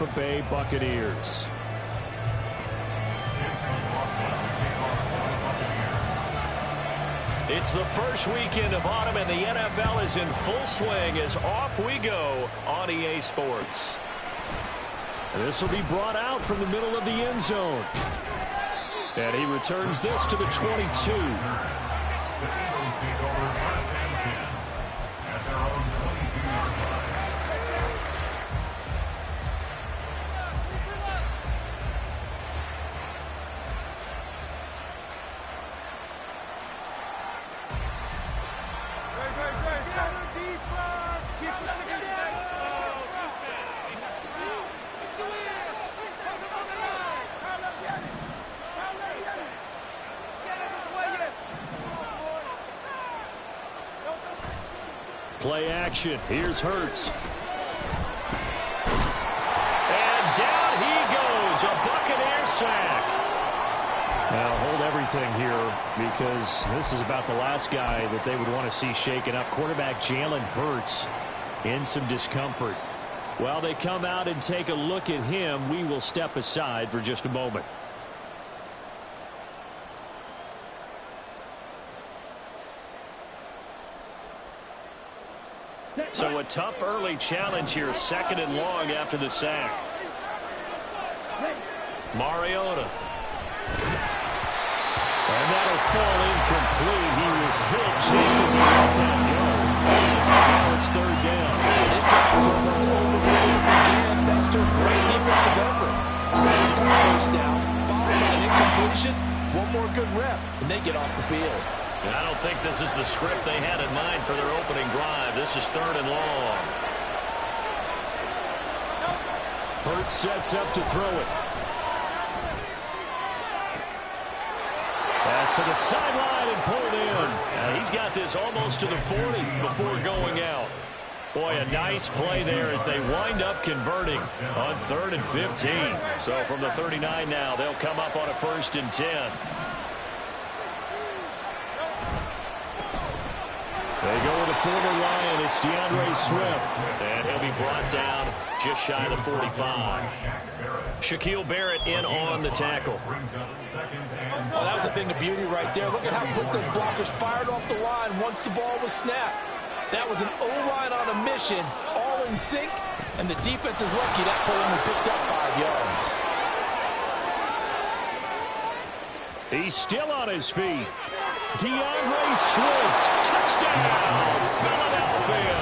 Tampa Bay Buccaneers. It's the first weekend of autumn, and the NFL is in full swing as off we go on EA Sports. This will be brought out from the middle of the end zone. And he returns this to the 22. Play action. Here's Hurts. And down he goes. A Buccaneer sack. Now hold everything here because this is about the last guy that they would want to see shaken up. Quarterback Jalen Hurts in some discomfort. While they come out and take a look at him, we will step aside for just a moment. So a tough early challenge here, 2nd and long after the sack. Mariota. And that'll fall incomplete. He was hit just as he let that go. Now it's 3rd down. This drive is almost over before it began. Thanks to a great defensive effort. Sacked on first down, followed by an incompletion. One more good rep, and they get off the field. I don't think this is the script they had in mind for their opening drive. This is 3rd and long. Hurts sets up to throw it. Pass to the sideline and pulled in. He's got this almost to the 40 before going out. Boy, a nice play there as they wind up converting on 3rd and 15. So from the 39 now, they'll come up on a 1st and 10. They go with a former Lion. It's DeAndre Swift. And he'll be brought down just shy of the 45. Shaquille Barrett in on the tackle. Oh, that was a thing of beauty right there. Look at how quick those blockers fired off the line once the ball was snapped. That was an O-line on a mission, all in sync, and the defense is lucky that pull only picked up 5 yards. He's still on his feet. DeAndre Swift, touchdown, Philadelphia.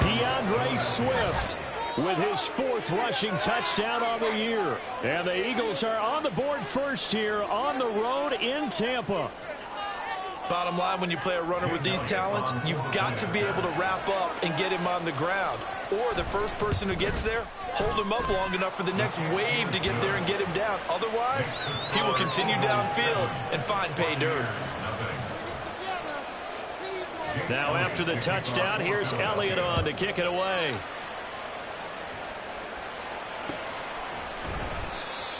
DeAndre Swift with his 4th rushing touchdown on the year. And the Eagles are on the board first here on the road in Tampa. Bottom line, when you play a runner with these talents, you've got to be able to wrap up and get him on the ground. Or the first person who gets there, hold him up long enough for the next wave to get there and get him down. Otherwise, he will continue downfield and find pay dirt. Now after the touchdown, here's Elliott on to kick it away.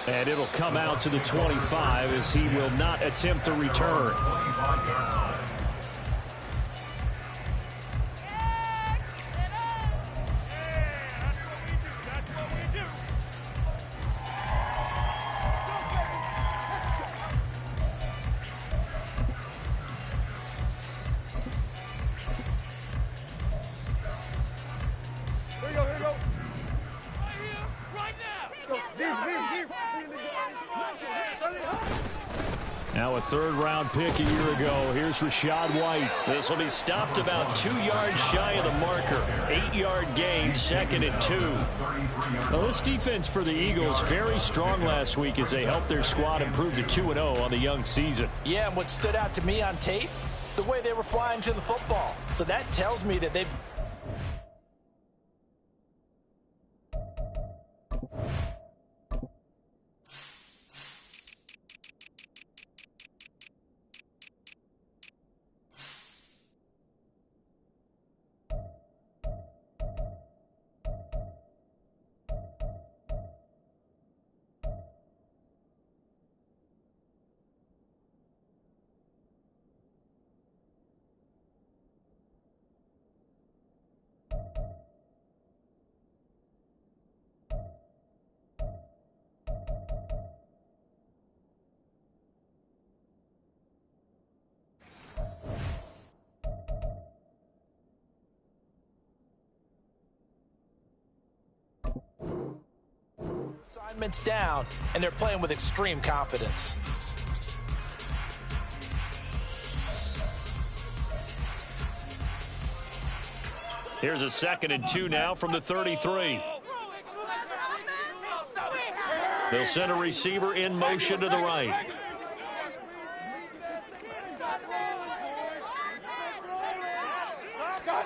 And it'll come out to the 25 as he will not attempt a return. Now a 3rd-round pick a year ago. Here's Rachaad White. This will be stopped about 2 yards shy of the marker. 8-yard gain, 2nd and 2. Well, this defense for the Eagles very strong last week as they helped their squad improve to 2-0 on the young season. Yeah, and what stood out to me on tape, the way they were flying to the football. So that tells me that they've Assignments down, and they're playing with extreme confidence. Here's a 2nd and 2 now from the 33. They'll send a receiver in motion to the right.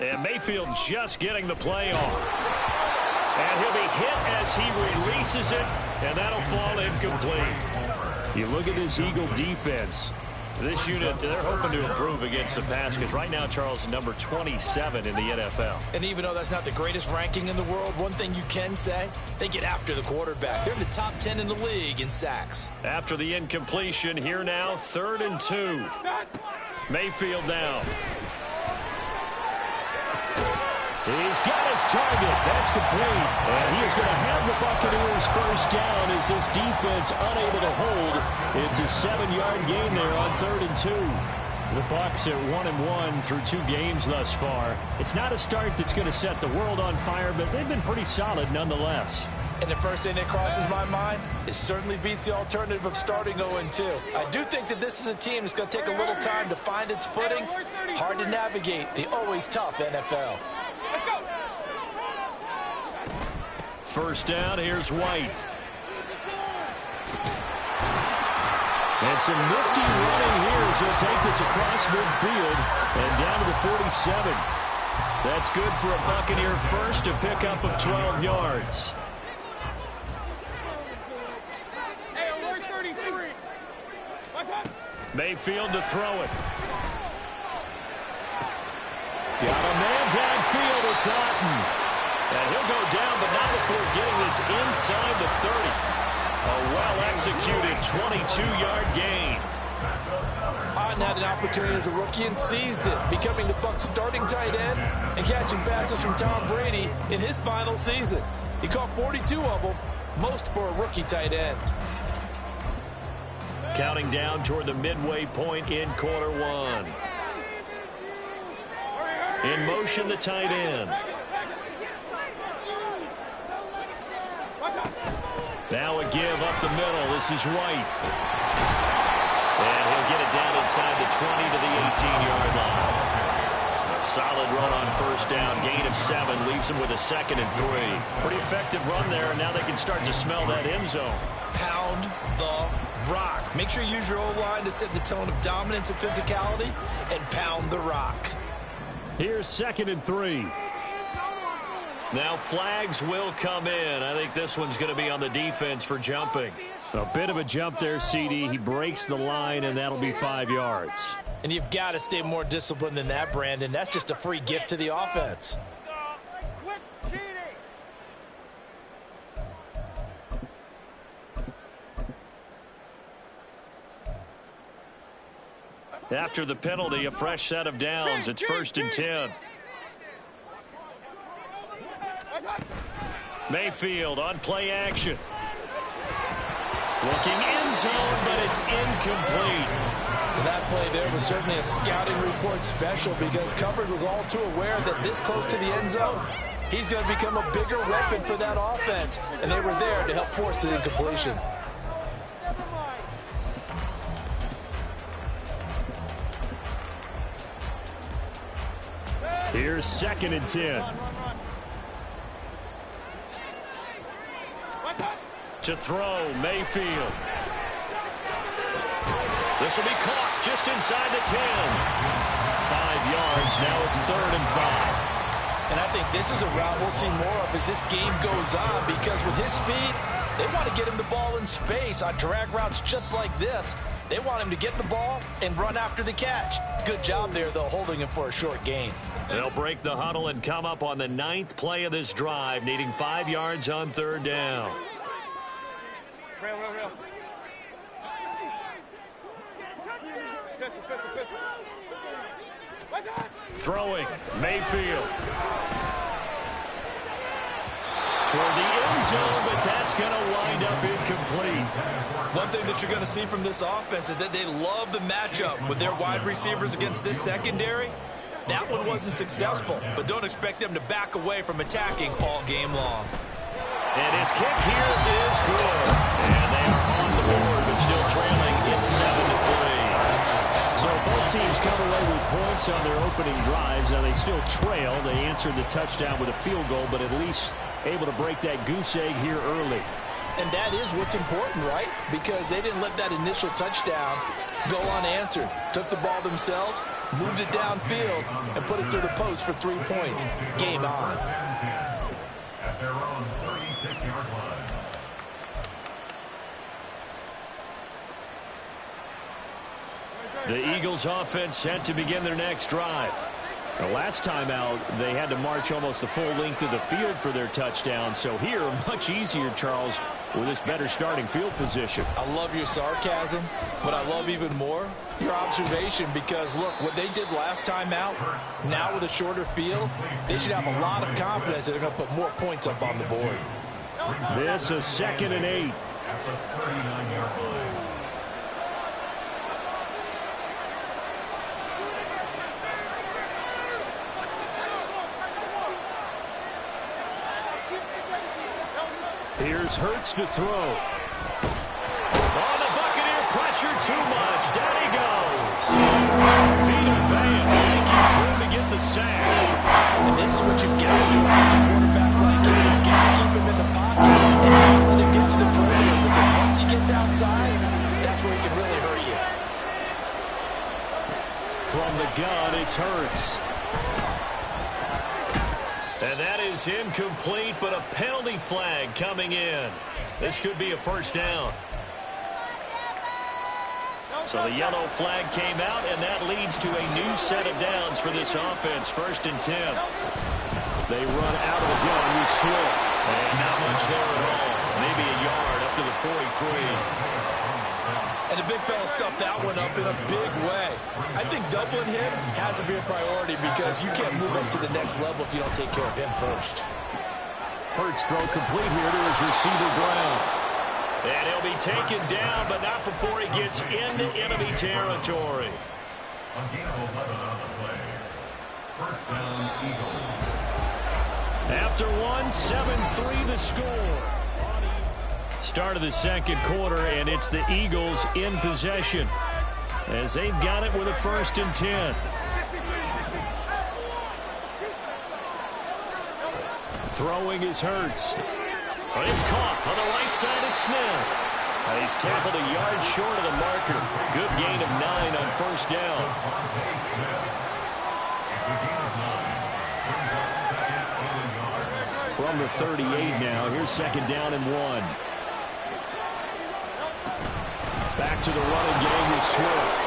And Mayfield just getting the play off. And he'll be hit as he releases it, and that'll fall incomplete. You look at this Eagle defense. This unit, they're hoping to improve against the pass because right now, Charles, number 27 in the NFL. And even though that's not the greatest ranking in the world, one thing you can say, they get after the quarterback. They're in the top 10 in the league in sacks. After the incompletion, here now, 3rd and 2. Mayfield down. He's got his target. That's complete. And he is going to have the Buccaneers first down as this defense unable to hold. It's a 7-yard gain there on 3rd and 2. The Bucs are 1-1 through 2 games thus far. It's not a start that's going to set the world on fire, but they've been pretty solid nonetheless. And the first thing that crosses my mind, it certainly beats the alternative of starting 0-2. I do think that this is a team that's going to take a little time to find its footing. Hard to navigate the always tough NFL. First down, here's White. And some nifty running here as he'll take this across midfield and down to the 47. That's good for a Buccaneer first, a pickup of 12 yards. Mayfield to throw it. Got a man downfield. It's Otten. And he'll go down, but not before getting this inside the 30. A well-executed 22-yard gain. Otten had an opportunity as a rookie and seized it, becoming the Bucs' starting tight end and catching passes from Tom Brady in his final season. He caught 42 of them, most for a rookie tight end. Counting down toward the midway point in quarter 1. In motion, the tight end. Now a give up the middle. This is White. And he'll get it down inside the 20 to the 18-yard line. A solid run on first down. Gain of 7 leaves him with a 2nd and 3. Pretty effective run there, and now they can start to smell that end zone. Pound the rock. Make sure you use your O-line to set the tone of dominance and physicality, and pound the rock. Here's 2nd and 3. Now flags will come in. I think this one's going to be on the defense for jumping. A bit of a jump there, CD. He breaks the line, and that'll be 5 yards. And you've got to stay more disciplined than that, Brandon. That's just a free gift to the offense. After the penalty, a fresh set of downs. It's 1st and 10. Mayfield on play action. Looking end zone, but it's incomplete. That play there was certainly a scouting report special because coverage was all too aware that this close to the end zone, he's going to become a bigger weapon for that offense, and they were there to help force the incompletion. Here's 2nd and 10. To throw, Mayfield. This will be caught just inside the 10. 5 yards, now it's 3rd and 5. And I think this is a route we'll see more of as this game goes on because with his speed, they want to get him the ball in space on drag routes just like this. They want him to get the ball and run after the catch. Good job there, though, holding him for a short gain. They'll break the huddle and come up on the 9th play of this drive, needing 5 yards on 3rd down. Throwing, Mayfield. Toward the end zone, but that's going to wind up incomplete. One thing that you're going to see from this offense is that they love the matchup with their wide receivers against this secondary. That one wasn't successful, but don't expect them to back away from attacking all game long. And his kick here is good. points on their opening drives. Now they still trail. They answered the touchdown with a field goal, but at least able to break that goose egg here early. And that is what's important, right? Because they didn't let that initial touchdown go unanswered. Took the ball themselves, moved it downfield, and put it through the post for 3 points. Game on. At their own 36-yard line. The Eagles offense set to begin their next drive. The last time out, they had to march almost the full length of the field for their touchdown. So here, much easier, Charles, with this better starting field position. I love your sarcasm, but I love even more your observation because, look, what they did last time out, now with a shorter field, they should have a lot of confidence that they're going to put more points up on the board. This is 2nd and 8. At the 39-yard line. Here's Hurts to throw. On the Buccaneer, pressure too much. Down he goes. Vita Vea, I think he threw to get the sack. And this is what you've got to do against a quarterback like him. You've got to keep him in the pocket and not let him get to the perimeter because once he gets outside, that's where he can really hurt you. From the gun, it's Hurts. And that is incomplete, but a penalty flag coming in. This could be a first down. So the yellow flag came out, and that leads to a new set of downs for this offense. 1st and 10. They run out of the gun with Swift. And not much there at all. Maybe a yard up to the 43. And the big fella stuffed that one up in a big way. I think doubling him has to be a priority because you can't move up to the next level if you don't take care of him first. Hurts throw complete here to his receiver Brown. And he'll be taken down, but not before he gets into enemy territory. A gain of 11 on the play. First down, Eagles. After 7-3 the score. Start of the second quarter, and it's the Eagles in possession as they've got it with a 1st and 10. Throwing is Hurts. But it's caught on the right side at Smith. He's tackled a yard short of the marker. Good gain of 9 on 1st down. From the 38 now, here's 2nd down and 1. Back to the running game with Swift.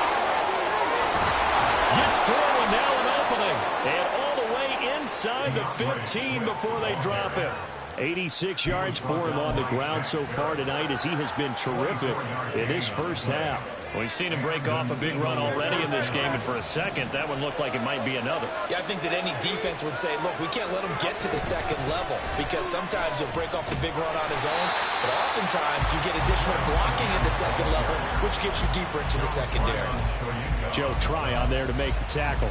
Gets through and now an opening. And all the way inside the 15 before they drop him. 86 yards for him on the ground so far tonight as he has been terrific in this first half. We've seen him break off a big run already in this game, and for a second, that one looked like it might be another. Yeah, I think that any defense would say, look, we can't let him get to the second level because sometimes he'll break off the big run on his own, but oftentimes you get additional blocking in the second level, which gets you deeper into the secondary. Joe Tryon there to make the tackle.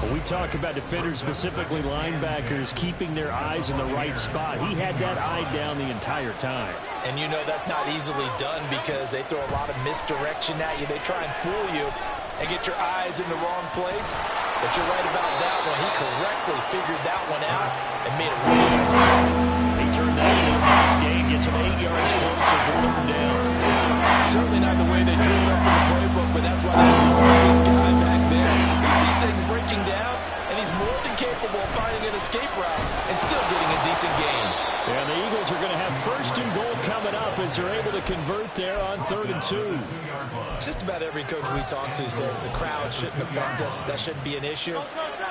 When we talk about defenders, specifically linebackers, keeping their eyes in the right spot, he had that eye down the entire time. And you know that's not easily done because they throw a lot of misdirection at you. They try and fool you and get your eyes in the wrong place. But you're right about that one. He correctly figured that one out and made a really nice play. He turned that into a nice gain, gets him 8 yards closer for 3rd down. Certainly not the way they drew it up in the playbook, but that's why they love this guy back there. He sees things breaking down, and he's more than capable of finding an escape route and still getting a decent gain. And the Eagles are going to have 1st and goal coming up as they're able to convert there on 3rd and 2. Just about every coach we talk to says the crowd shouldn't affect us. That shouldn't be an issue.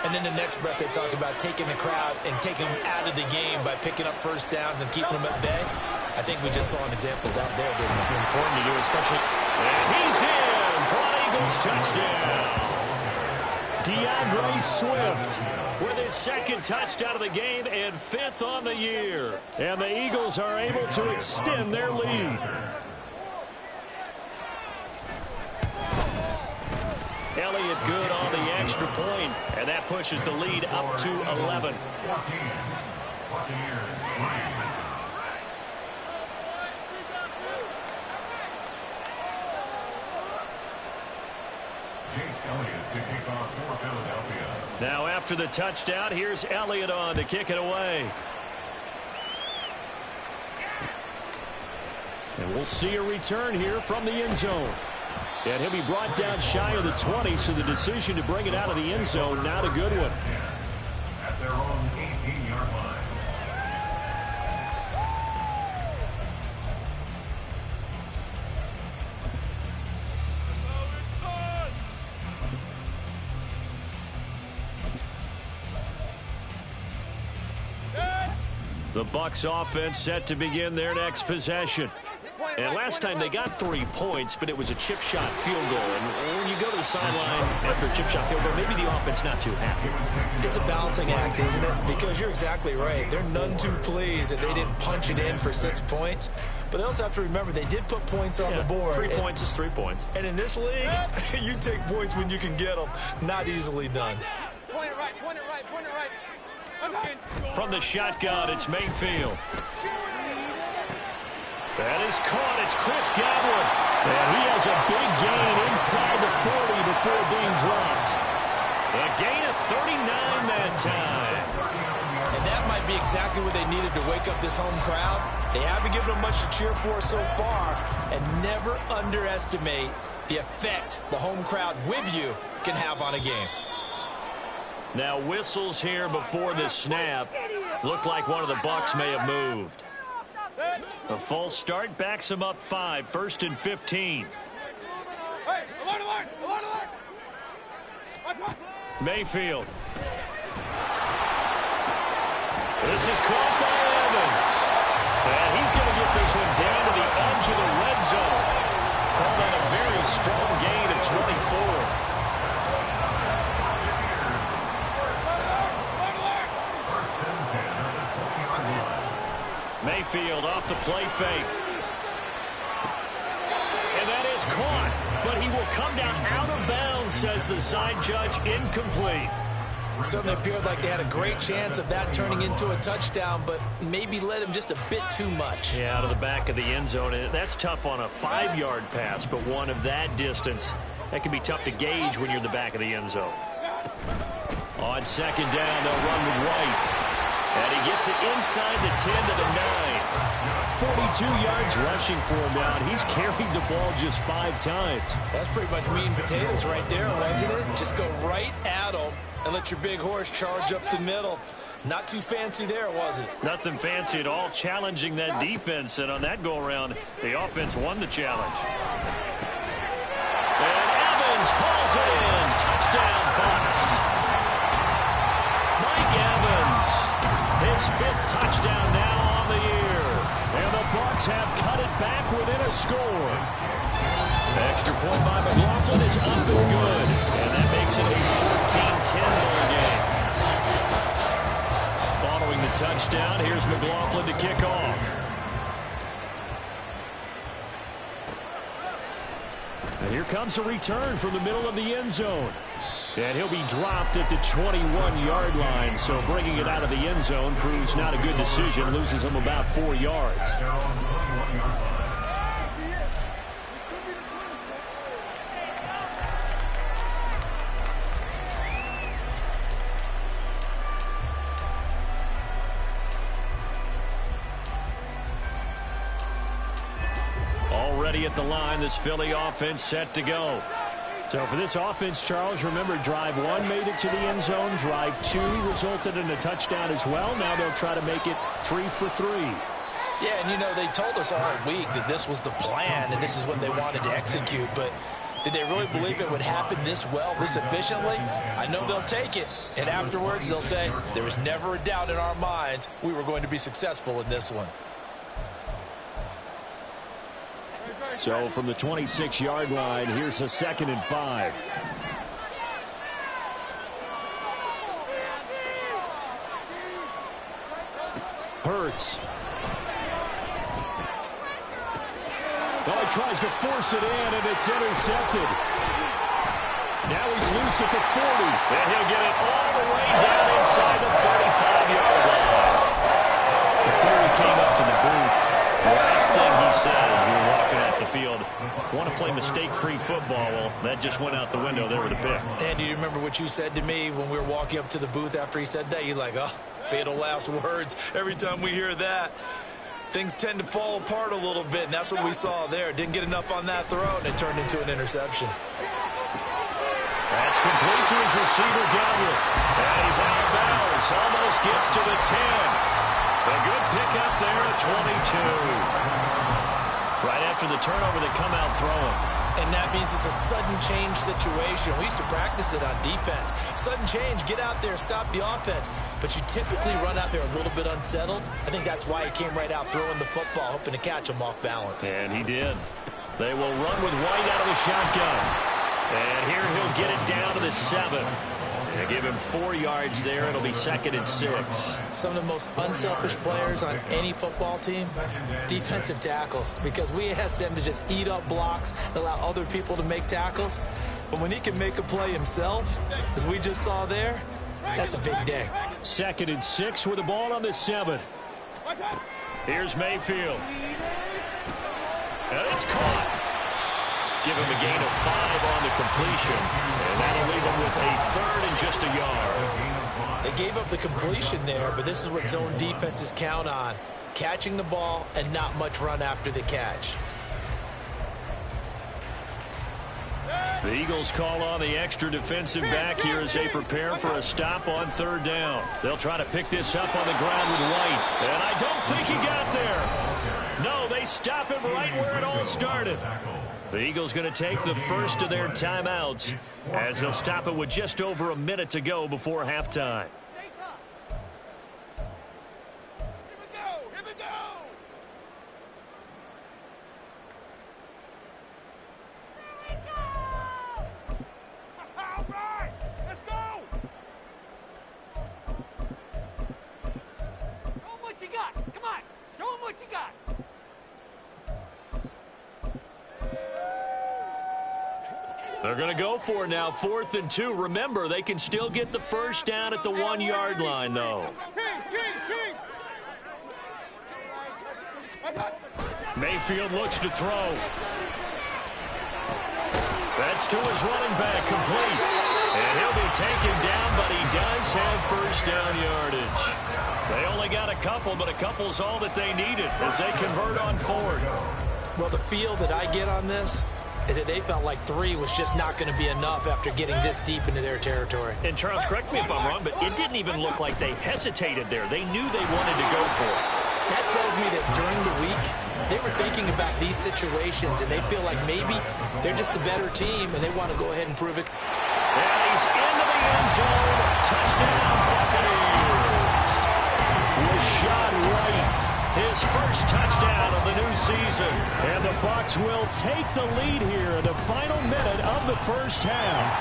And then the next breath they talk about taking the crowd and taking them out of the game by picking up 1st downs and keeping them at bay. I think we just saw an example of that there, didn't we? Important to do, especially. And he's in for an Eagles touchdown. DeAndre Swift with his 2nd touchdown of the game and 5th on the year. And the Eagles are able to extend their lead. Elliott good on the extra point, and that pushes the lead up to 11. Now after the touchdown, here's Elliott on to kick it away. And we'll see a return here from the end zone. And he'll be brought down shy of the 20, so the decision to bring it out of the end zone, not a good one. At their own 18-yard line. The Bucs offense set to begin their next possession. And last time they got 3 points, but it was a chip shot field goal. And when you go to the sideline after a chip shot field goal, maybe the offense not too happy. It's a balancing act, isn't it? Because you're exactly right. They're none too pleased that they didn't punch it in for 6 points. But they also have to remember they did put points on the board. 3 points is 3 points. And in this league, you take points when you can get them. Not easily done. Point it right, point it right, point it right. From the shotgun, it's Mayfield. That is caught. It's Chris Godwin. And he has a big gain inside the 40 before being dropped. A gain of 39 that time. And that might be exactly what they needed to wake up this home crowd. They haven't given them much to cheer for so far. And never underestimate the effect the home crowd with you can have on a game. Now whistles here before the snap. Looked like one of the Bucs may have moved. A false start backs him up 5, 1st and 15. Mayfield. This is caught by Evans. And he's going to get this one down to the edge of the red zone. Called on a very strong gain of 24. Mayfield off the play fake. And that is caught. But he will come down out of bounds, says the side judge. Incomplete. It certainly appeared like they had a great chance of that turning into a touchdown, but maybe led him just a bit too much. Yeah, out of the back of the end zone. And that's tough on a 5-yard pass, but one of that distance, that can be tough to gauge when you're in the back of the end zone. On second down, they'll run with White. And he gets it inside the 10 to the 9. 42 yards rushing for him now. He's carried the ball just 5 times. That's pretty much meat and potatoes right there, wasn't it? Just go right at him and let your big horse charge up the middle. Not too fancy there, was it? Nothing fancy at all, challenging that defense. And on that go-around, the offense won the challenge. And Evans calls it in. Touchdown, Bucs. Mike Evans. His 5th touchdown now on the year. And the Bucs have cut it back within a score. Extra point by McLaughlin is up and good. And that makes it a 14-10 ball game. Following the touchdown, here's McLaughlin to kick off. And here comes a return from the middle of the end zone. And he'll be dropped at the 21-yard line. So bringing it out of the end zone proves not a good decision. Loses him about 4 yards. Already at the line, this Philly offense set to go. So for this offense, Charles, remember drive 1 made it to the end zone. Drive 2 resulted in a touchdown as well. Now they'll try to make it 3 for 3. Yeah, and you know, they told us all week that this was the plan and this is what they wanted to execute. But did they really believe it would happen this well, this efficiently? I know they'll take it. And afterwards, they'll say, there was never a doubt in our minds we were going to be successful in this one. So from the 26-yard line, here's a 2nd and 5. Hurts. Oh, he tries to force it in, and it's intercepted. Now he's loose at the 40. And he'll get it all the way down inside the 35-yard line. Before he came up to the booth, last thing he said as we were walking off the Mayfield want to play mistake-free football. Well, that just went out the window there with a pick. And do you remember what you said to me when we were walking up to the booth after he said that? You're like, oh, fatal last words. Every time we hear that, things tend to fall apart a little bit, and that's what we saw there. Didn't get enough on that throw, and it turned into an interception. That's complete to his receiver, Godwin. And he's out of bounds. Almost gets to the 10. A good pickup there at 22. Right after the turnover, they come out throwing. And that means it's a sudden change situation. We used to practice it on defense. Sudden change, get out there, stop the offense. But you typically run out there a little bit unsettled. I think that's why he came right out throwing the football, hoping to catch him off balance. And he did. They will run with White out of the shotgun. And here he'll get it down to the 7. They give him 4 yards there. It'll be 2nd and 6. Some of the most unselfish players on any football team, defensive tackles, because we ask them to just eat up blocks, allow other people to make tackles. But when he can make a play himself, as we just saw there, that's a big day. 2nd and 6 with the ball on the 7. Here's Mayfield. And it's caught. Give him a gain of 5 on the completion, and that'll leave him with a 3rd and just a yard. They gave up the completion there, but this is what zone defenses count on, catching the ball and not much run after the catch. The Eagles call on the extra defensive back here as they prepare for a stop on 3rd down. They'll try to pick this up on the ground with White, and I don't think he got there. No, they stop him right where it all started. The Eagles going to take the first of their timeouts as they'll stop it with just over a minute to go before halftime. They're going to go for it now, 4th and 2. Remember, they can still get the first down at the 1-yard line, though. Mayfield looks to throw. That's to his running back, complete. And he'll be taken down, but he does have first down yardage. They only got a couple, but a couple's all that they needed as they convert on 4th. Well, the feel that I get on this is that they felt like 3 was just not going to be enough after getting this deep into their territory. And Charles, correct me if I'm wrong, but it didn't even look like they hesitated there. They knew they wanted to go for it. That tells me that during the week, they were thinking about these situations, and they feel like maybe they're just the better team, and they want to go ahead and prove it. And he's into the end zone. Touchdown, Buccaneers. Rashad White. His first touchdown of the new season. And the Bucs will take the lead here in the final minute of the first half.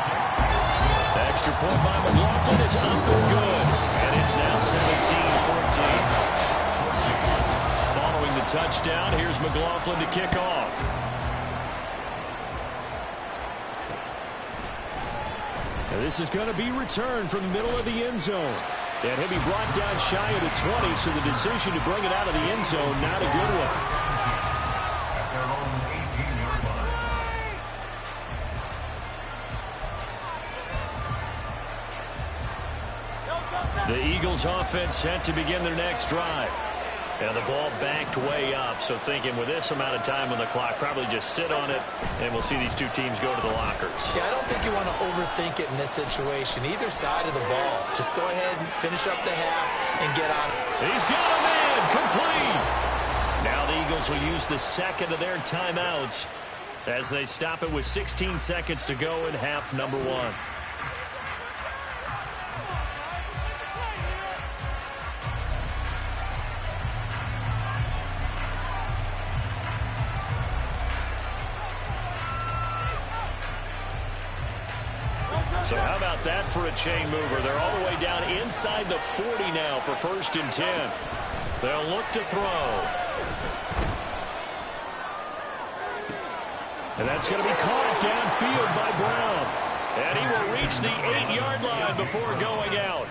Extra point by McLaughlin is up and good. And it's now 17-14. Following the touchdown, here's McLaughlin to kick off. And this is going to be returned from the middle of the end zone. And he'll be brought down shy of the 20, so the decision to bring it out of the end zone, not a good one. The Eagles offense set to begin their next drive. And the ball backed way up, so thinking with this amount of time on the clock, probably just sit on it, and we'll see these two teams go to the lockers. Yeah, I don't think you want to overthink it in this situation. Either side of the ball. Just go ahead and finish up the half and get on it. He's got a man, complete. Now the Eagles will use the second of their timeouts as they stop it with 16 seconds to go in half number 1. So how about that for a chain mover? They're all the way down inside the 40 now for 1st and 10. They'll look to throw. And that's going to be caught downfield by Brown. And he will reach the 8-yard line before going out.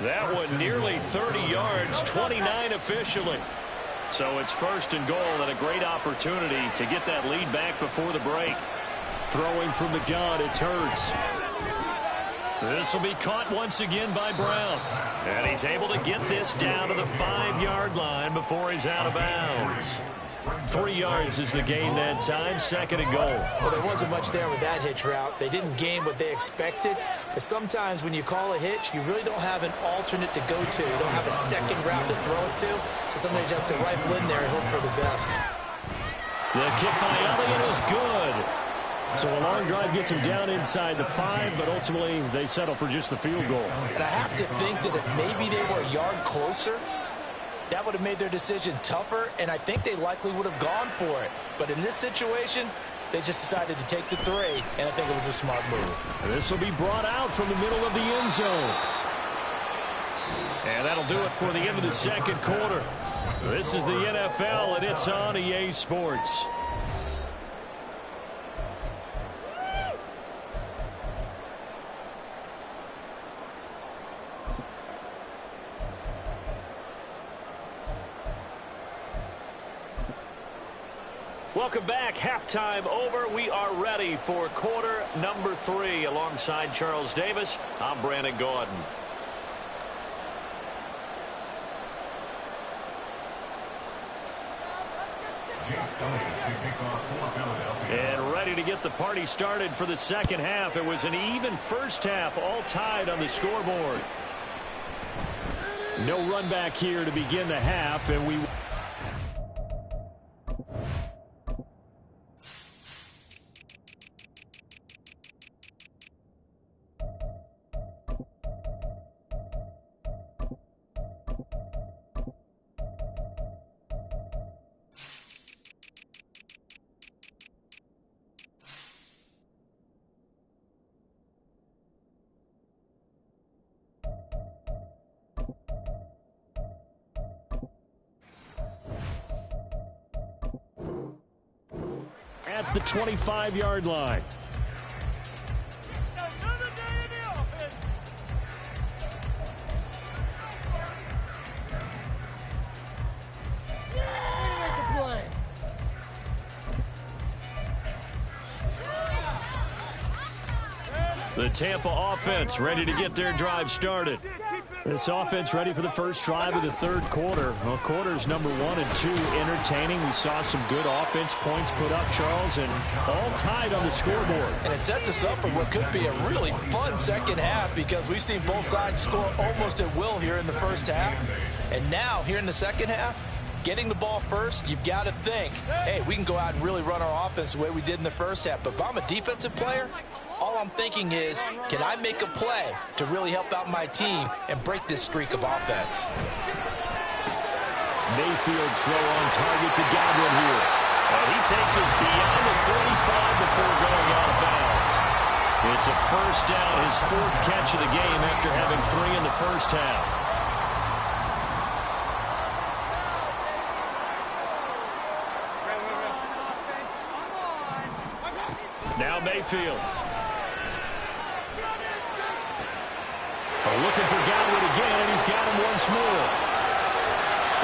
That one nearly 30 yards, 29 officially. So it's 1st and goal and a great opportunity to get that lead back before the break. Throwing from the gun, it's Hurts. This will be caught once again by Brown. And he's able to get this down to the 5-yard line before he's out of bounds. 3 yards is the gain that time, 2nd and goal. Well, there wasn't much there with that hitch route. They didn't gain what they expected. But sometimes when you call a hitch, you really don't have an alternate to go to. You don't have a second route to throw it to. So sometimes you have to rifle in there and hope for the best. The kick by Elliott is good. So a long drive gets him down inside the 5, but ultimately they settle for just the field goal. And I have to think that if maybe they were a yard closer, that would have made their decision tougher, and I think they likely would have gone for it. But in this situation, they just decided to take the 3, and I think it was a smart move. This will be brought out from the middle of the end zone. And that'll do it for the end of the 2nd quarter. This is the NFL, and it's on EA Sports. Welcome back. Halftime over. We are ready for quarter number 3. Alongside Charles Davis, I'm Brandon Gordon. And ready to get the party started for the 2nd half. It was an even first half, all tied on the scoreboard. No run back here to begin the half, and we... at the 25-yard line. The Tampa offense ready to get their drive started. This offense ready for the first drive of the 3rd quarter. Well, quarters number 1 and 2 entertaining. We saw some good offense points put up, Charles, and all tied on the scoreboard. And it sets us up for what could be a really fun 2nd half because we've seen both sides score almost at will here in the 1st half. And now, here in the 2nd half, getting the ball first, you've got to think, hey, we can go out and really run our offense the way we did in the 1st half. But if I'm a defensive player, all I'm thinking is, can I make a play to really help out my team and break this streak of offense? Mayfield's throw on target to Godwin here. And he takes us beyond the 45 before going out of bounds. It's a first down, his 4th catch of the game after having 3 in the 1st half. Now Mayfield. Looking for Godwin again, and he's got him once more.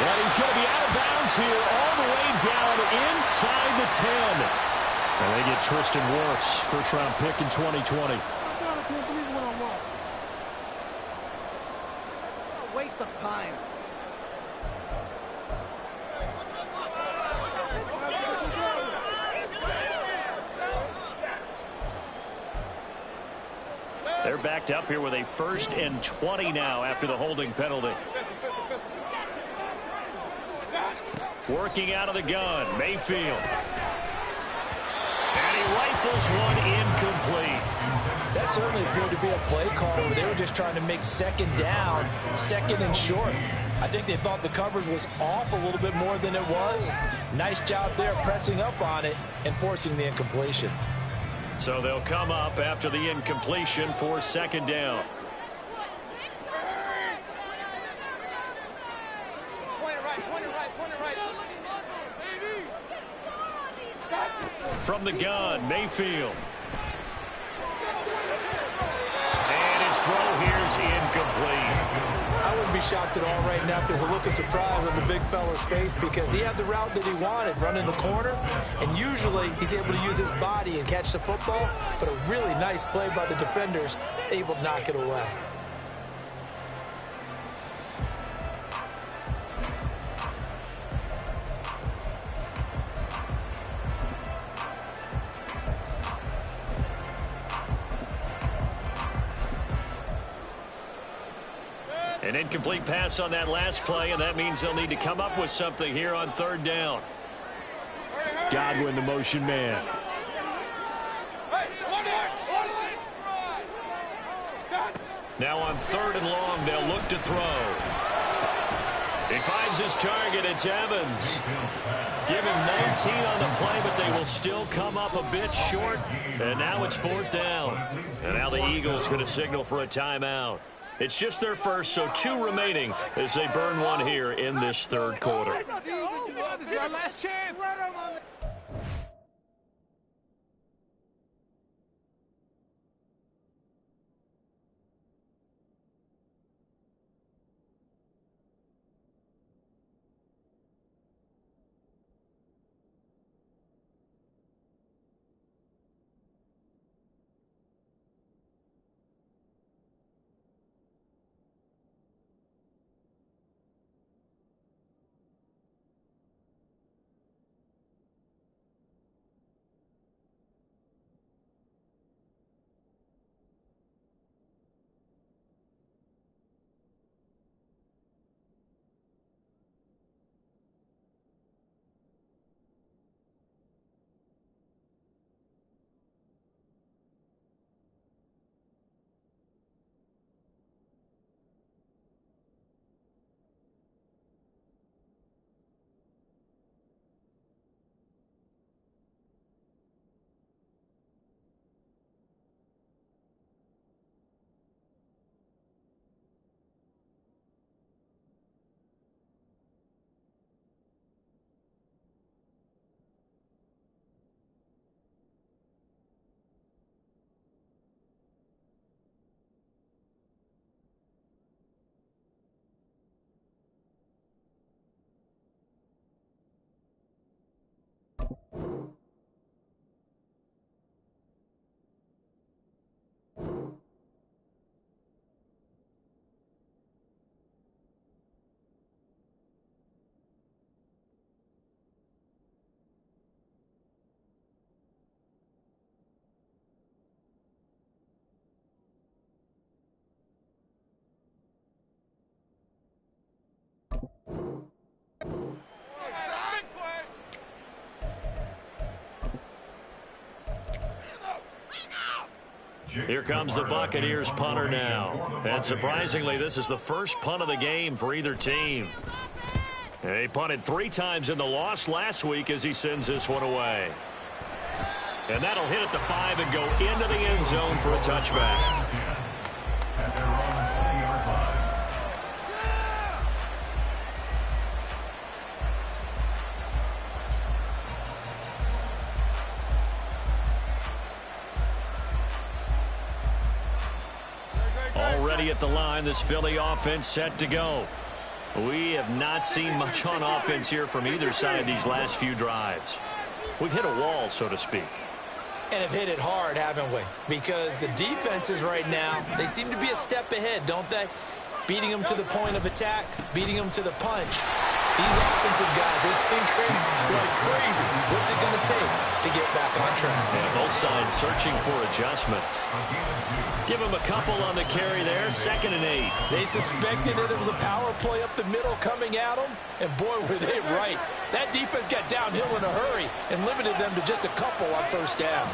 And he's going to be out of bounds here, all the way down inside the 10. And they get Tristan Wirfs, first-round pick in 2020. I can't believe what I watched. What a waste of time. They're backed up here with a 1st and 20 now after the holding penalty. Working out of the gun, Mayfield. And he rifles one incomplete. That certainly appeared to be a play call where they were just trying to make 2nd down, 2nd and short. I think they thought the coverage was off a little bit more than it was. Nice job there pressing up on it and forcing the incompletion. So they'll come up after the incompletion for 2nd down. Point it right. From the gun, Mayfield. And his throw here is incomplete. I wouldn't be shocked at all right now if there's a look of surprise on the big fella's face because he had the route that he wanted, running the corner, and usually he's able to use his body and catch the football, but a really nice play by the defenders, able to knock it away. An incomplete pass on that last play, and that means they'll need to come up with something here on third down. Godwin, the motion man. Now on third and long, they'll look to throw. He finds his target. It's Evans. Give him 19 on the play, but they will still come up a bit short. And now it's fourth down. And now the Eagles going to signal for a timeout. It's just their first, so 2 remaining as they burn one here in this third quarter. This is our last chance. Here comes the Buccaneers punter now. And surprisingly, this is the first punt of the game for either team. He punted 3 times in the loss last week as he sends this one away. And that'll hit at the 5 and go into the end zone for a touchback. At their own 20-yard line. Already at the line, this Philly offense set to go. We have not seen much on offense here from either side these last few drives. We've hit a wall, so to speak. And have hit it hard, haven't we? Because the defenses right now, they seem to be a step ahead, don't they? Beating them to the point of attack, beating them to the punch. These offensive guys are tinkering like crazy. What's it going to take to get back on track? Yeah, both sides searching for adjustments. Give them a couple on the carry there, 2nd and 8. They suspected that it was a power play up the middle coming at them, and boy, were they right. That defense got downhill in a hurry and limited them to just a couple on first down.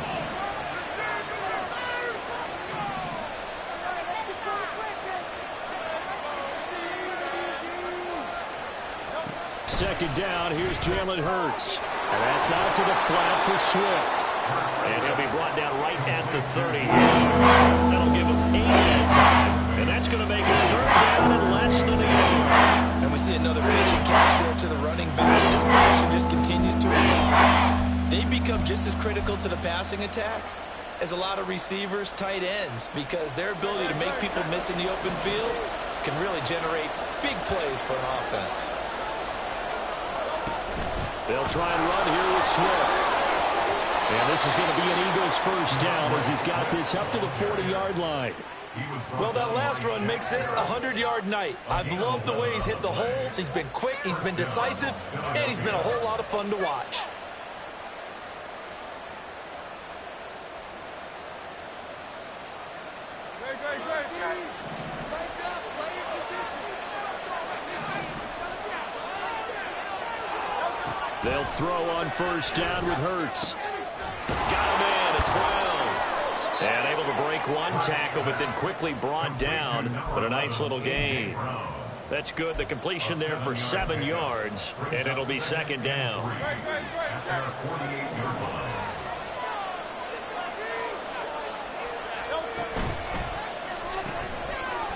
Second down, here's Jalen Hurts. And that's out to the flat for Swift. And he'll be brought down right at the 30. That'll give him 8 that time. And that's going to make it 3rd down and less than a yard. And we see another pitch and catch there to the running back. This position just continues to evolve. They become just as critical to the passing attack as a lot of receivers, tight ends, because their ability to make people miss in the open field can really generate big plays for an offense. They'll try and run here with Swift. And this is going to be an Eagles first down as he's got this up to the 40-yard line. Well, that last run makes this a 100-yard night. I've loved the way he's hit the holes. He's been quick, he's been decisive, and he's been a whole lot of fun to watch. They'll throw on first down with Hurts. Got him in. It's Brown. And able to break one tackle, but then quickly brought down. But a nice little gain. That's good. The completion there for 7 yards. And it'll be second down.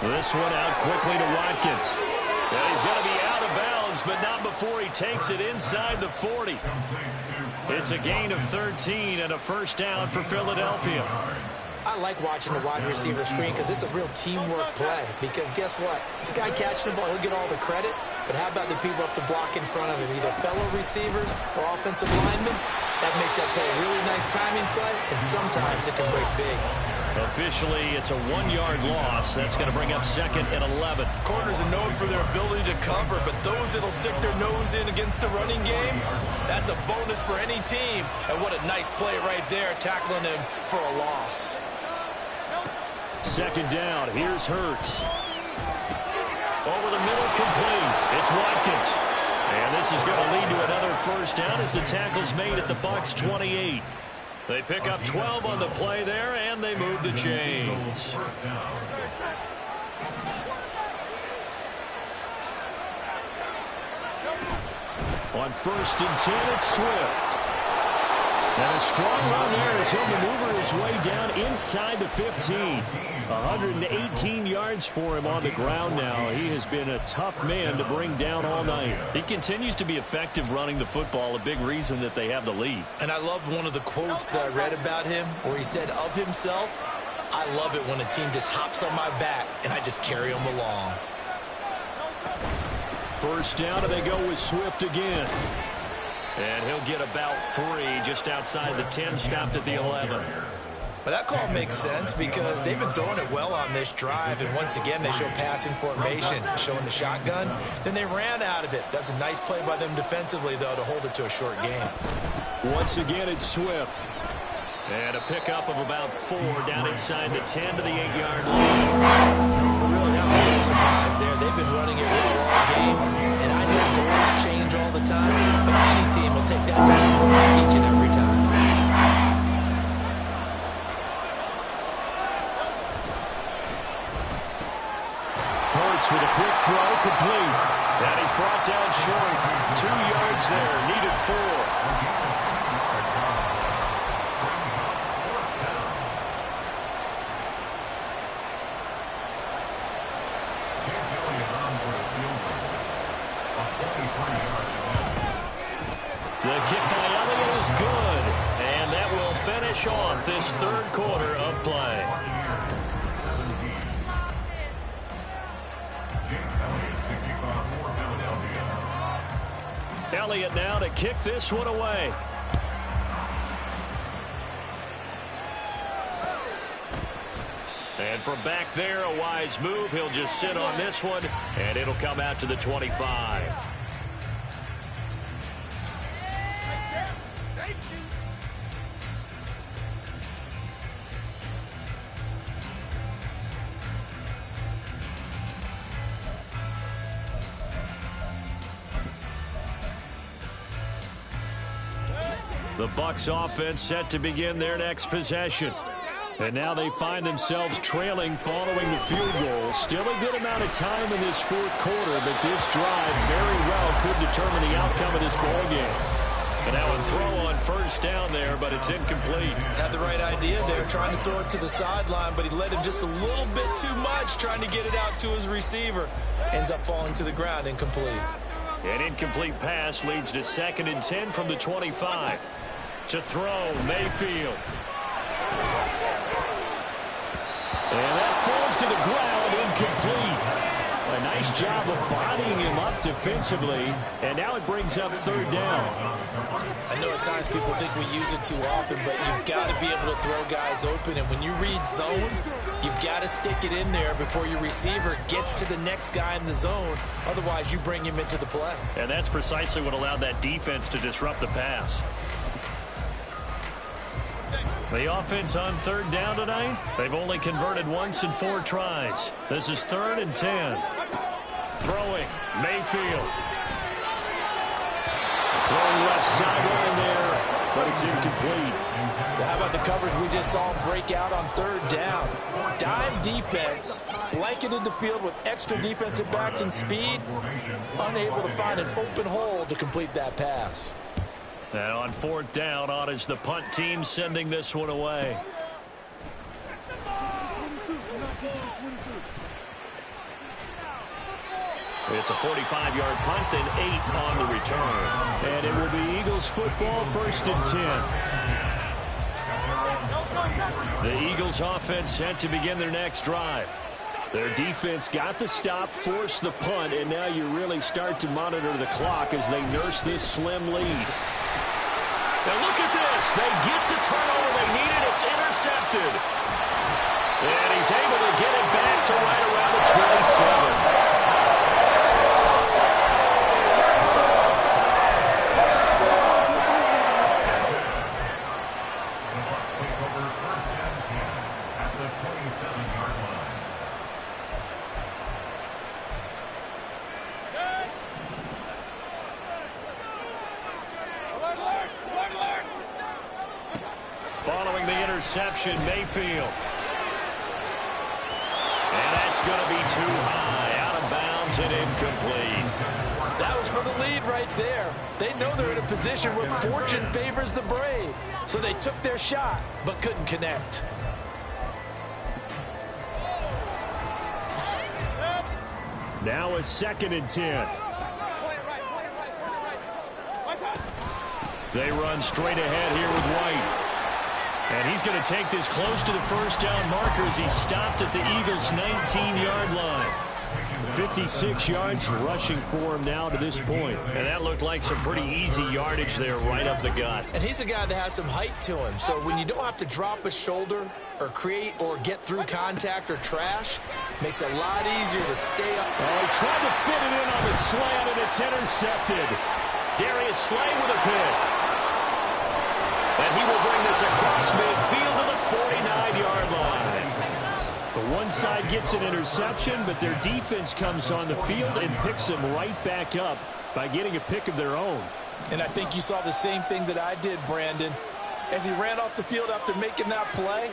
This one out quickly to Watkins. And he's going to be out of bounds, but not before he takes it inside the 40. It's a gain of 13 and a first down for Philadelphia. I like watching the wide receiver screen because it's a real teamwork play. Because guess what? The guy catching the ball, he'll get all the credit. But how about the people up to block in front of him, either fellow receivers or offensive linemen? That makes that play a really nice timing play, and sometimes it can break big. Officially, it's a 1-yard loss. That's going to bring up second and 11. Corners are known for their ability to cover, but those that'll stick their nose in against the running game, that's a bonus for any team. And what a nice play right there, tackling him for a loss. Second down. Here's Hurts. Over the middle, complete. It's Watkins. And this is going to lead to another first down as the tackle's made at the Bucs 28. They pick up 12 on the play there, and they move the chains. On first and 10, it's Swift. And a strong run there as he'll maneuver his way down inside the 15. 118 yards for him on the ground now. He has been a tough man to bring down all night. He continues to be effective running the football, a big reason that they have the lead. And I loved one of the quotes that I read about him where he said of himself, "I love it when a team just hops on my back and I just carry them along." First down, and they go with Swift again. And he'll get about 3 just outside the 10, stopped at the 11. But that call makes sense because they've been throwing it well on this drive, and once again they show passing formation, showing the shotgun. Then they ran out of it. That's a nice play by them defensively, though, to hold it to a short game. Once again, it's Swift. And a pickup of about 4 down inside the 10 to the 8-yard line. Really, that was no surprise there. They've been running it well all game, and I know goals change all the time, but any team will take that type of run each and every time. With a quick throw, complete. And he's brought down short. 2 yards there, needed 4. The kick by Elliott is good. And that will finish off this third quarter of play. Elliott now to kick this one away. And from back there, a wise move. He'll just sit on this one, and it'll come out to the 25. The Bucs offense set to begin their next possession. And now they find themselves trailing following the field goal. Still a good amount of time in this fourth quarter, but this drive very well could determine the outcome of this ballgame. And now a throw on first down there, but it's incomplete. Had the right idea there, trying to throw it to the sideline, but he led him just a little bit too much, trying to get it out to his receiver. Ends up falling to the ground, incomplete. An incomplete pass leads to 2nd and 10 from the 25. To throw, Mayfield. And that falls to the ground, incomplete. nice job of bodying him up defensively, and now it brings up third down. I know at times people think we use it too often, but you've got to be able to throw guys open. And when you read zone, you've got to stick it in there before your receiver gets to the next guy in the zone. Otherwise, you bring him into the play. And that's precisely what allowed that defense to disrupt the pass. The offense on third down tonight, they've only converted once in 4 tries. This is 3rd and 10. Throwing, Mayfield. Throwing left sideline there, but it's incomplete. Well, how about the coverage we just saw him break out on third down? Dime defense, blanketed the field with extra defensive backs and speed, unable to find an open hole to complete that pass. And on 4th down, on is the punt team sending this one away. It's a 45-yard punt and 8 on the return. And it will be Eagles football, 1st and 10. The Eagles offense set to begin their next drive. Their defense got the stop, forced the punt, and now you really start to monitor the clock as they nurse this slim lead. Now look at this. They get the turnover they needed. It's intercepted. And he's able to get it back to right around the 27. Following the interception, Mayfield. And that's going to be too high, out of bounds and incomplete. That was for the lead right there. They know they're in a position where fortune favors the brave. So they took their shot, but couldn't connect. Now a 2nd and 10. They run straight ahead here with White. And he's going to take this close to the first down marker as he stopped at the Eagles' 19-yard line. 56 yards rushing for him now to this point. And that looked like some pretty easy yardage there right up the gut. And he's a guy that has some height to him. So when you don't have to drop a shoulder or create or get through contact or trash, makes it a lot easier to stay up. Oh, he tried to fit it in on the slant, and it's intercepted. Darius Slay with a pick. And he will bring this across midfield to the 49-yard line. The one side gets an interception, but their defense comes on the field and picks them right back up by getting a pick of their own. And I think you saw the same thing that I did, Brandon. As he ran off the field after making that play,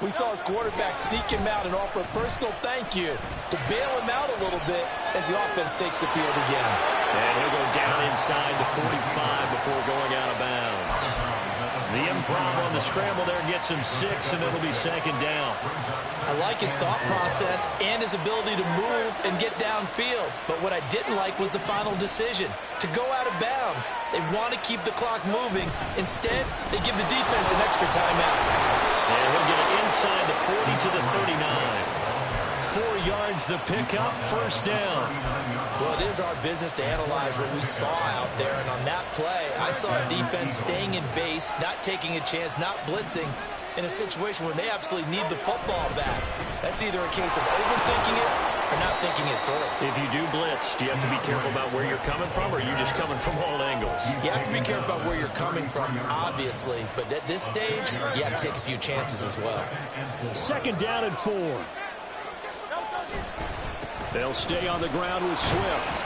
we saw his quarterback seek him out and offer a personal thank you to bail him out a little bit as the offense takes the field again. And he'll go down inside the 45 before going out of bounds. The improv on the scramble there gets him 6, and it'll be 2nd down. I like his thought process and his ability to move and get downfield. But what I didn't like was the final decision, to go out of bounds. They want to keep the clock moving. Instead, they give the defense an extra timeout. And he'll get it inside the 40 to the 39. 4 yards the pickup, 1st down. Well, it is our business to analyze what we saw out there. And on that play, I saw a defense staying in base, not taking a chance, not blitzing in a situation where they absolutely need the football back. That's either a case of overthinking it or not thinking it through. If you do blitz, do you have to be careful about where you're coming from, or are you just coming from all angles? You have to be careful about where you're coming from, obviously. But at this stage, you have to take a few chances as well. 2nd down and 4. They'll stay on the ground with Swift.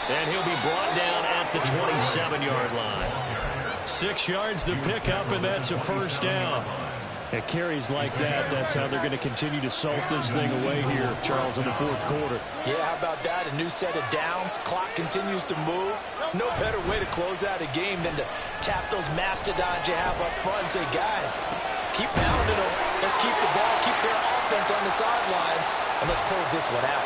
And he'll be brought down at the 27-yard line. 6 yards the pickup, and that's a 1st down. At carries like that, that's how they're going to continue to salt this thing away here, Charles, in the 4th quarter. Yeah, how about that? A new set of downs. Clock continues to move. No better way to close out a game than to tap those mastodons you have up front and say, guys, keep pounding them. Let's keep the ball, keep their offense on the sidelines, and let's close this one out.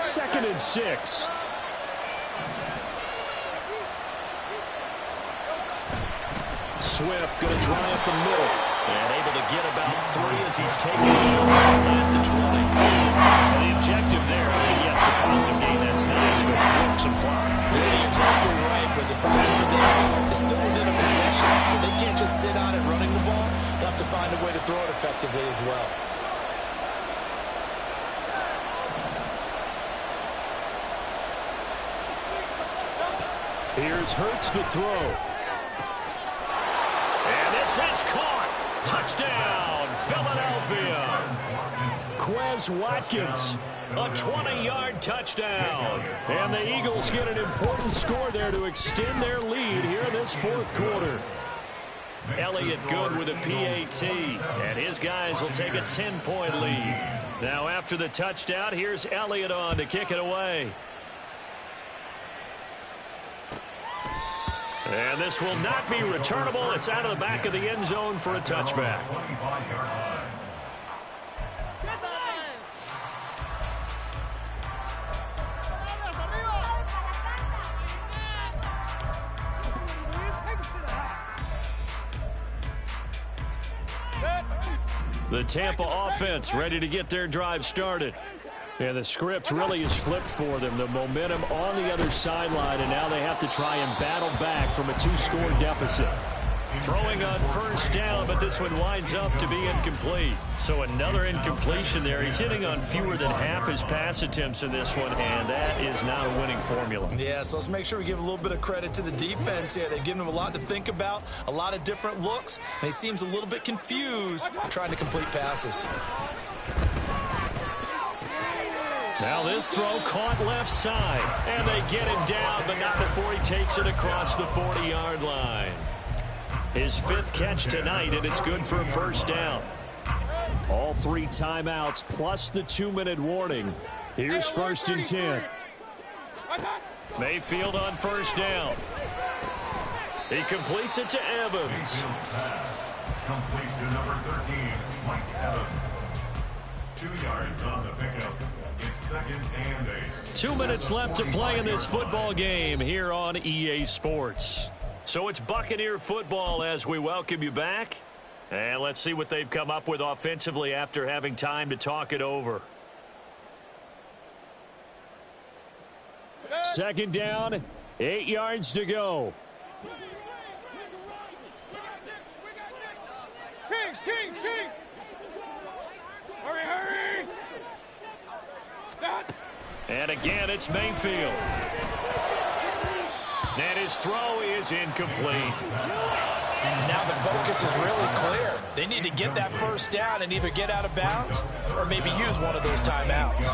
Second and 6. Swift going to dry up the middle. And able to get about 3 as he's taken down at the 20. And the objective there, I mean, yes, the positive gain, that's nice, but work some clock. Yeah, you're exactly right, but the problem for them is still within a possession, so they can't just sit on it running the ball. They'll have to find a way to throw it effectively as well. Here's Hurts to throw. And this is caught. Touchdown, Philadelphia. Quez Watkins, a 20-yard touchdown. And the Eagles get an important score there to extend their lead here in this fourth quarter. Elliott good with a PAT, and his guys will take a 10-point lead. Now after the touchdown, here's Elliott on to kick it away. And this will not be returnable. It's out of the back of the end zone for a touchback. The Tampa offense ready to get their drive started. And the script really is flipped for them. The momentum on the other sideline, and now they have to try and battle back from a 2-score deficit. Throwing on first down, but this one winds up to be incomplete. So another incompletion there. He's hitting on fewer than half his pass attempts in this one, and that is not a winning formula. Yeah, so let's make sure we give a little bit of credit to the defense here. They've given him a lot to think about, a lot of different looks, and he seems a little bit confused trying to complete passes. Now this throw caught left side, and they get him down, but not before he takes it across the 40-yard line. His 5th catch tonight, and it's good for a first down. All 3 timeouts plus the 2-minute warning. Here's 1st and 10. Mayfield on first down. He completes it to Evans. Complete to number 13, Mike Evans. 2 yards on the pickup. It's 2nd and 8. 2 minutes left to play in this football game here on EA Sports. So it's Buccaneer football as we welcome you back. And let's see what they've come up with offensively after having time to talk it over. 2nd down, 8 yards to go. Kings! Hurry! Stop! And again, it's Mayfield. And his throw is incomplete. Now the focus is really clear. They need to get that first down and either get out of bounds or maybe use one of those timeouts.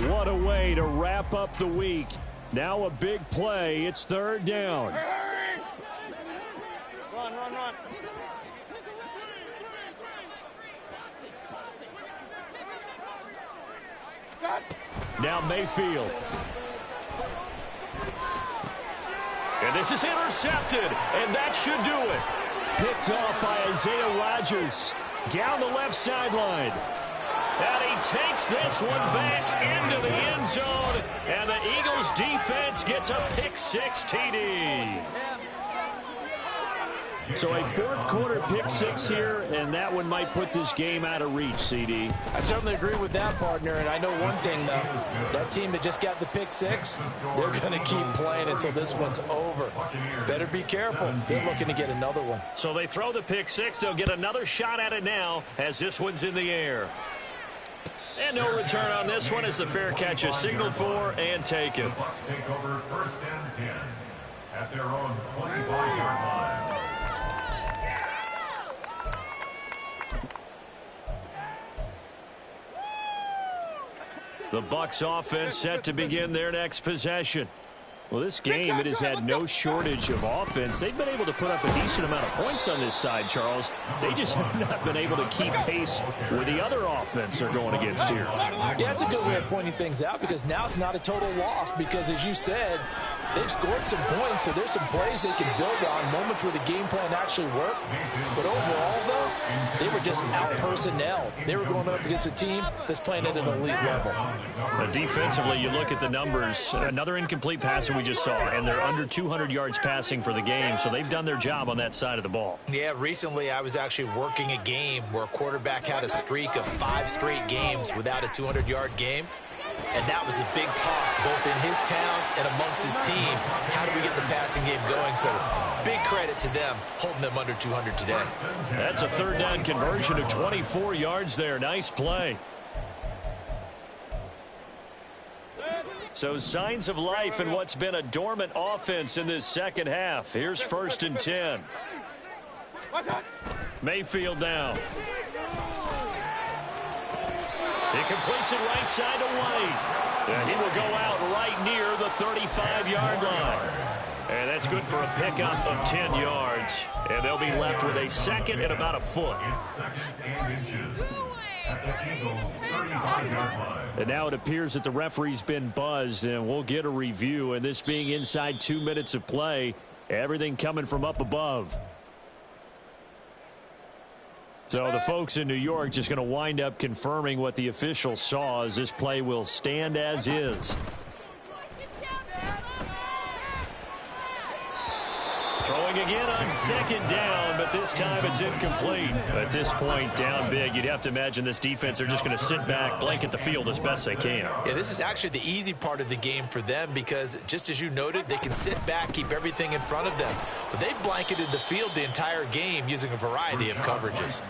What a way to wrap up the week. Now a big play. It's 3rd down. Run. Now Mayfield. And this is intercepted, and that should do it. Picked off by Isaiah Rodgers. Down the left sideline. And he takes this one back into the end zone, and the Eagles defense gets a pick-6 TD. So a 4th quarter pick-6 here, and that one might put this game out of reach, CD. I certainly agree with that, partner, and I know one thing, though. That team that just got the pick-6, they're going to keep playing until this one's over. Better be careful. They're looking to get another one. So they throw the pick-6. They'll get another shot at it now as this one's in the air. And no return on this one as the fair catch is signaled for and taken. The Bucs take over 1st and 10 at their own 25-yard line. The Bucs offense set to begin their next possession. Well, this game, it has had no shortage of offense. They've been able to put up a decent amount of points on this side, Charles. They just have not been able to keep pace with the other offense they're going against here. Yeah, that's a good way of pointing things out because now it's not a total loss because, as you said, They've scored some points, so there's some plays they can build on, moments where the game plan actually worked. But overall, though, they were just out-personnel. They were going up against a team that's playing at an elite level. Defensively, you look at the numbers. Another incomplete passer we just saw, and they're under 200 yards passing for the game, so they've done their job on that side of the ball. Yeah, recently I was actually working a game where a quarterback had a streak of 5 straight games without a 200-yard game. And that was the big talk, both in his town and amongst his team. How do we get the passing game going? So big credit to them, holding them under 200 today. That's a third down conversion of 24 yards there. Nice play. So signs of life in what's been a dormant offense in this second half. Here's 1st and 10. Mayfield now. He completes it right side to White. And he will go out right near the 35-yard line. And that's good for a pickup of 10 yards. And they'll be left with a second and about a foot. It's 2nd and inches at the Eagles' 35-yard line. And now it appears that the referee's been buzzed, and we'll get a review. And this being inside 2 minutes of play, everything coming from up above. So the folks in New York just going to wind up confirming what the official saw, as this play will stand as is. Throwing again on 2nd down, but this time it's incomplete. At this point, down big, you'd have to imagine this defense are just going to sit back, blanket the field as best they can. Yeah, this is actually the easy part of the game for them because, just as you noted, they can sit back, keep everything in front of them. But they've blanketed the field the entire game using a variety of coverages.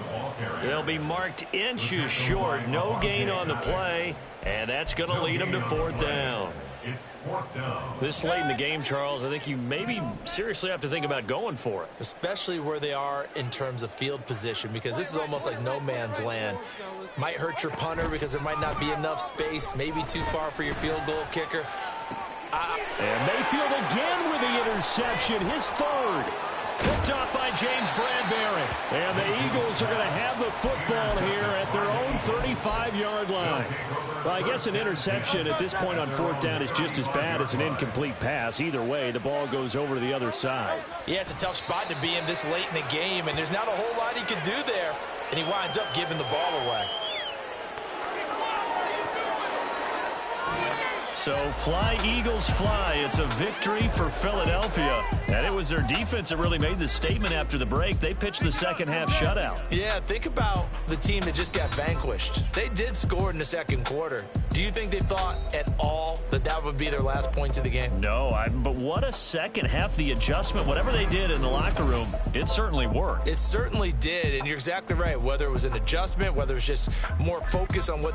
They'll be marked inches short. No gain on the play, and that's going to lead them to 4th down. It's 4th down. This late in the game, Charles, I think you maybe seriously have to think about going for it. Especially where they are in terms of field position, because this is almost like no man's land. Might hurt your punter because there might not be enough space, maybe too far for your field goal kicker. And Mayfield again with the interception, his 3rd. Picked up by James Bradbury. And the Eagles are going to have the football here at their own 35-yard line. Well, I guess an interception at this point on 4th down is just as bad as an incomplete pass. Either way, the ball goes over to the other side. Yeah, it's a tough spot to be in this late in the game, and there's not a whole lot he can do there. And he winds up giving the ball away. So fly, Eagles, fly. It's a victory for Philadelphia. And it was their defense that really made the statement after the break. They pitched the second half shutout. Yeah, think about the team that just got vanquished. They did score in the 2nd quarter. Do you think they thought at all that that would be their last points of the game? No, but what a second half. The adjustment, whatever they did in the locker room, it certainly worked. It certainly did, and you're exactly right. Whether it was an adjustment, whether it was just more focus on what